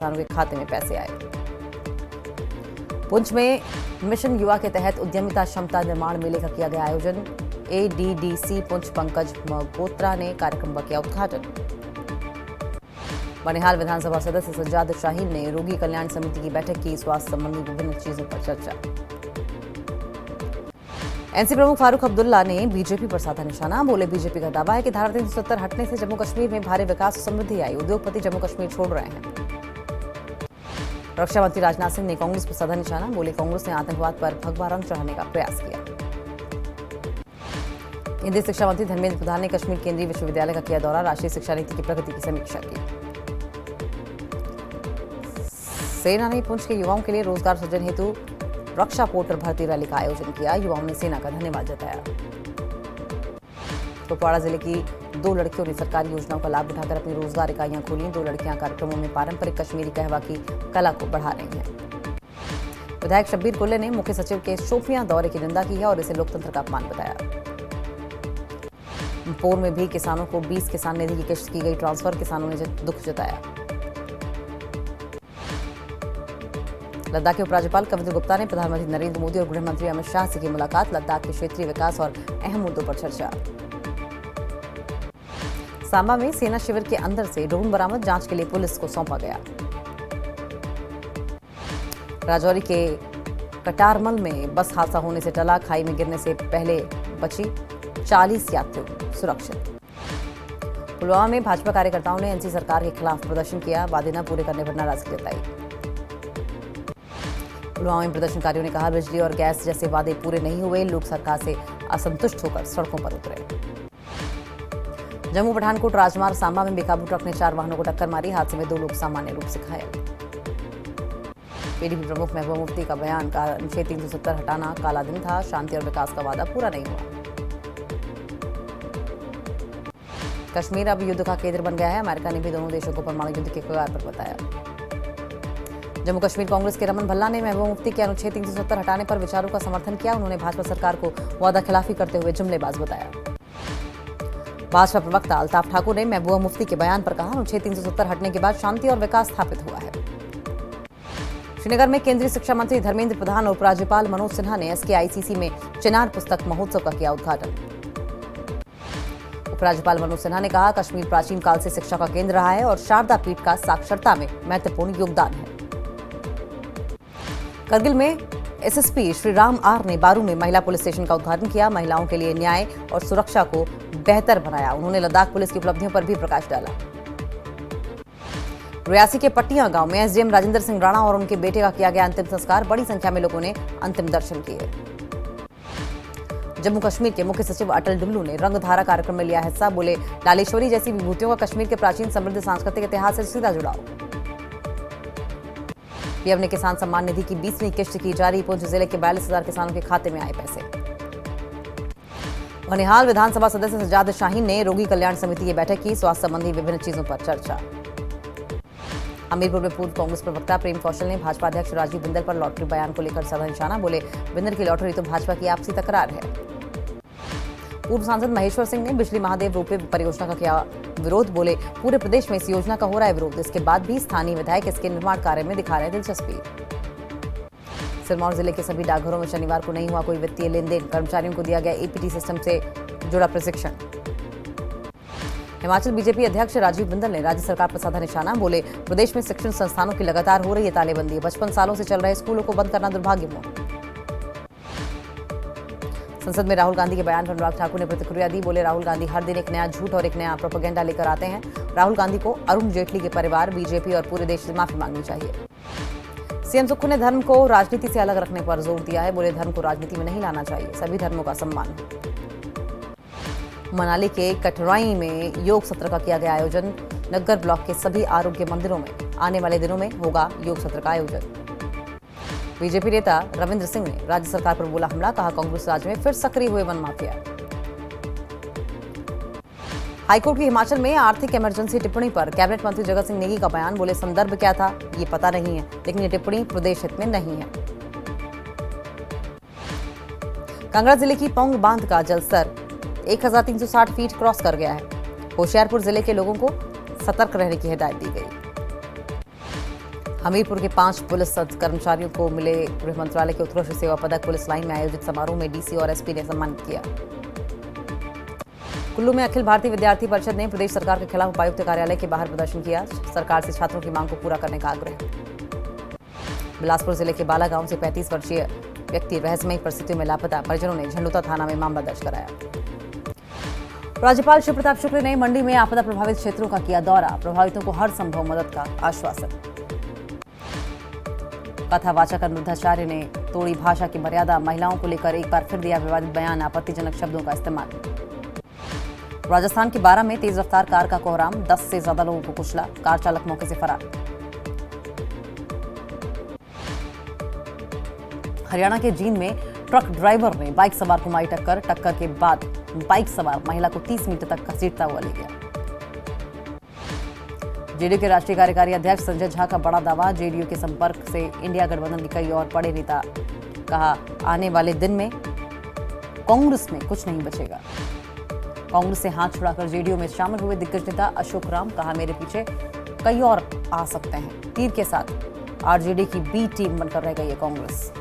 किसानों के खाते में पैसे आए। पुंछ में मिशन युवा के तहत उद्यमिता क्षमता निर्माण मेले का किया गया आयोजन। एडीडीसी पुंछ पंकज मगोत्रा ने कार्यक्रम का किया उद्घाटन। बनिहाल विधानसभा सदस्य सज्जाद शाहीन ने रोगी कल्याण समिति की बैठक की, स्वास्थ्य संबंधी विभिन्न चीजों पर चर्चा। एनसी प्रमुख फारूक अब्दुल्ला ने बीजेपी पर साधा निशाना, बोले बीजेपी का दावा है कि धारा 370 हटने से जम्मू कश्मीर में भारी विकास और समृद्धि आई, उद्योगपति जम्मू कश्मीर छोड़ रहे हैं। रक्षा मंत्री राजनाथ सिंह ने कांग्रेस पर साधा निशाना, बोले कांग्रेस ने आतंकवाद पर भगवा रंग चढ़ाने का प्रयास किया। केंद्रीय शिक्षा मंत्री धर्मेंद्र प्रधान ने कश्मीर केंद्रीय विश्वविद्यालय का किया दौरा, राष्ट्रीय शिक्षा नीति की प्रगति की समीक्षा की। सेना ने पुंछ के युवाओं के लिए रोजगार सृजन हेतु रक्षा पोर्टल भर्ती रैली का आयोजन किया, युवाओं ने सेना का धन्यवाद जताया। कुपवाड़ा जिले की 2 लड़कियों ने सरकारी योजनाओं का लाभ उठाकर अपनी रोजगार इकाइयां खोली। 2 लड़कियां कार्यक्रमों में पारंपरिक कश्मीरी कहवा की कला को बढ़ा रही हैं। विधायक शब्बीर कुल्ले ने मुख्य सचिव के शोपियां दौरे की निंदा की है और इसे लोकतंत्र का अपमान बताया। पोर में भी किसानों को 20 किसान निधि की किश्त की गई ट्रांसफर, किसानों ने दुख जताया। लद्दाख के उपराज्यपाल कविंद्र गुप्ता ने प्रधानमंत्री नरेंद्र मोदी और गृह मंत्री अमित शाह से की मुलाकात, लद्दाख के क्षेत्रीय विकास और अहम मुद्दों पर चर्चा। सांबा में सेना शिविर के अंदर से ड्रोन बरामद, जांच के लिए पुलिस को सौंपा गया। राजौरी के कटारमल में बस हादसा होने से टला, खाई में गिरने से पहले बची 40 यात्री सुरक्षित। पुलवामा में भाजपा कार्यकर्ताओं ने एनसी सरकार के खिलाफ प्रदर्शन किया, वादे न पूरे करने पर नाराजगी जताई। पुलवामा में प्रदर्शनकारियों ने कहा बिजली और गैस जैसे वादे पूरे नहीं हुए, लोग सरकार से असंतुष्ट होकर सड़कों पर उतरे। जम्मू पठानकोट राजमार्ग सांबा में बेकाबू ट्रक ने 4 वाहनों को टक्कर मारी, हादसे में 2 लोग सामान्य रूप से घायल। पीडीपी प्रमुख महबूबा मुफ्ती का बयान, अनुच्छेद 370 हटाना काला दिन था, शांति और विकास का वादा पूरा नहीं हुआ। कश्मीर अब युद्ध का केंद्र बन गया है, अमेरिका ने भी दोनों देशों को परमाणु युद्ध के कगार पर बताया। जम्मू कश्मीर कांग्रेस के रमन भल्ला ने महबूबा मुफ्ती के अनुच्छेद 370 हटाने पर विचारों का समर्थन किया, उन्होंने भाजपा सरकार को वादा खिलाफी करते हुए जुमलेबाज बताया। भाजपा प्रवक्ता अल्ताफ ठाकुर ने महबूबा मुफ्ती के बयान पर कहा अनुच्छेद 370 हटने के बाद शांति और विकास स्थापित हुआ है। श्रीनगर में केंद्रीय शिक्षा मंत्री धर्मेंद्र प्रधान और उपराज्यपाल मनोज सिन्हा ने एसकेआईसीसी में चिनार पुस्तक महोत्सव का किया उद्घाटन। उपराज्यपाल मनोज सिन्हा ने कहा कश्मीर प्राचीन काल से शिक्षा का केंद्र रहा है और शारदा पीठ का साक्षरता में महत्वपूर्ण योगदान है। करगिल में एसएसपी श्री राम आर ने बारू में महिला पुलिस स्टेशन का उद्घाटन किया, महिलाओं के लिए न्याय और सुरक्षा को बेहतर बनाया, उन्होंने लद्दाख पुलिस की उपलब्धियों पर भी प्रकाश डाला। रियासी के पट्टियां गांव में एसडीएम राजेंद्र सिंह राणा और उनके बेटे का किया गया अंतिम संस्कार, बड़ी संख्या में लोगों ने अंतिम दर्शन किए। जम्मू कश्मीर के मुख्य सचिव अटल डुल्लू ने रंगधारा कार्यक्रम में लिया हिस्सा, बोले लालेश्वरी जैसी विभूतियों का कश्मीर के प्राचीन समृद्ध सांस्कृतिक इतिहास से सीधा जुड़ाव। पीएम ने किसान सम्मान निधि की 20वीं किश्त की जारी, पुंछ जिले के 42,000 किसानों के खाते में आए पैसे। बनिहाल विधानसभा सदस्य सज्जाद शाहीन ने रोगी कल्याण समिति की बैठक की, स्वास्थ्य संबंधी विभिन्न चीजों पर चर्चा। हमीरपुर में पूर्व कांग्रेस प्रवक्ता प्रेम कौशल ने भाजपा अध्यक्ष राजीव बिंदल पर लॉटरी बयान को लेकर साधा निशाना, बोले बिंदल की लॉटरी तो भाजपा की आपसी तकरार है। पूर्व सांसद महेश्वर सिंह ने बिजली महादेव रोपवे परियोजना का किया विरोध, बोले पूरे प्रदेश में इस योजना का हो रहा है विरोध, इसके बाद भी स्थानीय विधायक इसके निर्माण कार्य में दिखा रहे हैं दिलचस्पी। सिरमौर जिले के सभी डाकघरों में शनिवार को नहीं हुआ कोई वित्तीय लेन देन, कर्मचारियों को दिया गया एपीटी सिस्टम से जुड़ा प्रशिक्षण। हिमाचल बीजेपी अध्यक्ष राजीव बिंदल ने राज्य सरकार पर साधा निशाना, बोले प्रदेश में शिक्षण संस्थानों की लगातार हो रही है तालेबंदी, 55 सालों से चल रहे स्कूलों को बंद करना दुर्भाग्यपूर्ण। संसद में राहुल गांधी के बयान पर अनुराग ठाकुर ने प्रतिक्रिया दी, बोले राहुल गांधी हर दिन एक नया झूठ और एक नया प्रोपेगेंडा लेकर आते हैं, राहुल गांधी को अरुण जेटली के परिवार, बीजेपी और पूरे देश से माफी मांगनी चाहिए। सीएम सुक्खू ने धर्म को राजनीति से अलग रखने पर जोर दिया है, बोले धर्म को राजनीति में नहीं लाना चाहिए, सभी धर्मों का सम्मान। मनाली के कटराई में योग सत्र का किया गया आयोजन, नग्गर ब्लॉक के सभी आरोग्य मंदिरों में आने वाले दिनों में होगा योग सत्र का आयोजन। बीजेपी नेता रविंद्र सिंह ने राज्य सरकार पर बोला हमला, कहा कांग्रेस राज्य में फिर सक्रिय हुए वन माफिया। हाईकोर्ट की हिमाचल में आर्थिक इमरजेंसी टिप्पणी पर कैबिनेट मंत्री जगत सिंह नेगी का बयान, बोले संदर्भ क्या था ये पता नहीं है, लेकिन ये टिप्पणी प्रदेश हित में नहीं है। कांगड़ा जिले की पौंग बांध का जलस्तर 1360 फीट क्रॉस कर गया है। होशियारपुर जिले के लोगों को सतर्क रहने की हिदायत दी गई। हमीरपुर के 5 पुलिस कर्मचारियों को मिले गृह मंत्रालय के उत्कृष्ट सेवा पदक। पुलिस लाइन में आयोजित समारोह में डीसी और एसपी ने सम्मानित किया। कुल्लू में अखिल भारतीय विद्यार्थी परिषद ने प्रदेश सरकार के खिलाफ उपायुक्त कार्यालय के बाहर प्रदर्शन किया। सरकार से छात्रों की मांग को पूरा करने का आग्रह। बिलासपुर जिले के बाला गांव से 35 वर्षीय व्यक्ति रहस्यमयी परिस्थितियों में लापता। परिजनों ने झंडुता थाना में मामला दर्ज कराया। राज्यपाल शिव प्रताप शुक्ल ने मंडी में आपदा प्रभावित क्षेत्रों का किया दौरा। प्रभावितों को हर संभव मदद का आश्वासन। कथावाचक अनुरुद्धाचार्य ने तोड़ी भाषा की मर्यादा। महिलाओं को लेकर एक बार फिर दिया विवादित बयान। आपत्तिजनक शब्दों का इस्तेमाल। राजस्थान के बारा में तेज रफ्तार कार का कोहराम। 10 से ज्यादा लोगों को कुचला। कार चालक मौके से फरार। हरियाणा के जींद में ट्रक ड्राइवर ने बाइक सवार को मारी टक्कर। टक्कर के बाद बाइक सवार महिला को 30 मीटर तक घसीटता हुआ ले गया। जेडीयू के राष्ट्रीय कार्यकारी अध्यक्ष संजय झा का बड़ा दावा। जेडीयू के संपर्क से इंडिया गठबंधन के कई और बड़े नेता। कहा, आने वाले दिन में कांग्रेस में कुछ नहीं बचेगा। कांग्रेस से हाथ छुड़ाकर जेडीयू में शामिल हुए दिग्गज नेता अशोक राम। कहा, मेरे पीछे कई और आ सकते हैं। तीर के साथ आरजेडी की बी टीम बनकर रह गई है कांग्रेस।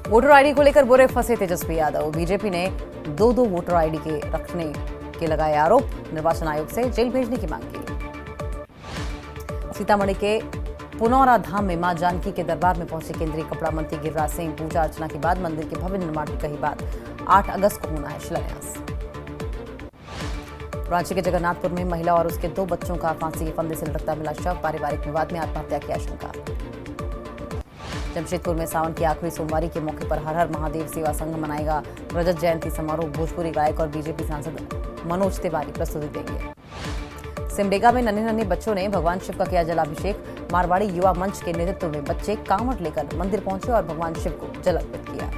वोटर आईडी को लेकर बुरे फंसे तेजस्वी यादव। बीजेपी ने 2 वोटर आईडी के रखने के लगाए आरोप। निर्वाचन आयोग से जेल भेजने की मांग की। सीतामढ़ी के पुनौरा धाम में मां जानकी के दरबार में पहुंचे केंद्रीय कपड़ा मंत्री गिरिराज सिंह। पूजा अर्चना के बाद मंदिर के भव्य निर्माण की कही बात। 8 अगस्त को होना है शिलान्यास। रांची के जगन्नाथपुर में महिला और उसके 2 बच्चों का फांसी के फंदे से लटकता मिला शव। पारिवारिक विवाद में आत्महत्या की आशंका। जमशेदपुर में सावन की आखिरी सोमवारी के मौके पर हर हर महादेव सेवा संघ मनाएगा रजत जयंती समारोह। भोजपुरी गायक और बीजेपी सांसद मनोज तिवारी प्रस्तुति देंगे। सिमडेगा में नन्हे नन्हे बच्चों ने भगवान शिव का किया जलाभिषेक। मारवाड़ी युवा मंच के नेतृत्व में बच्चे कांवड़ लेकर मंदिर पहुंचे और भगवान शिव को जल अर्पित किया।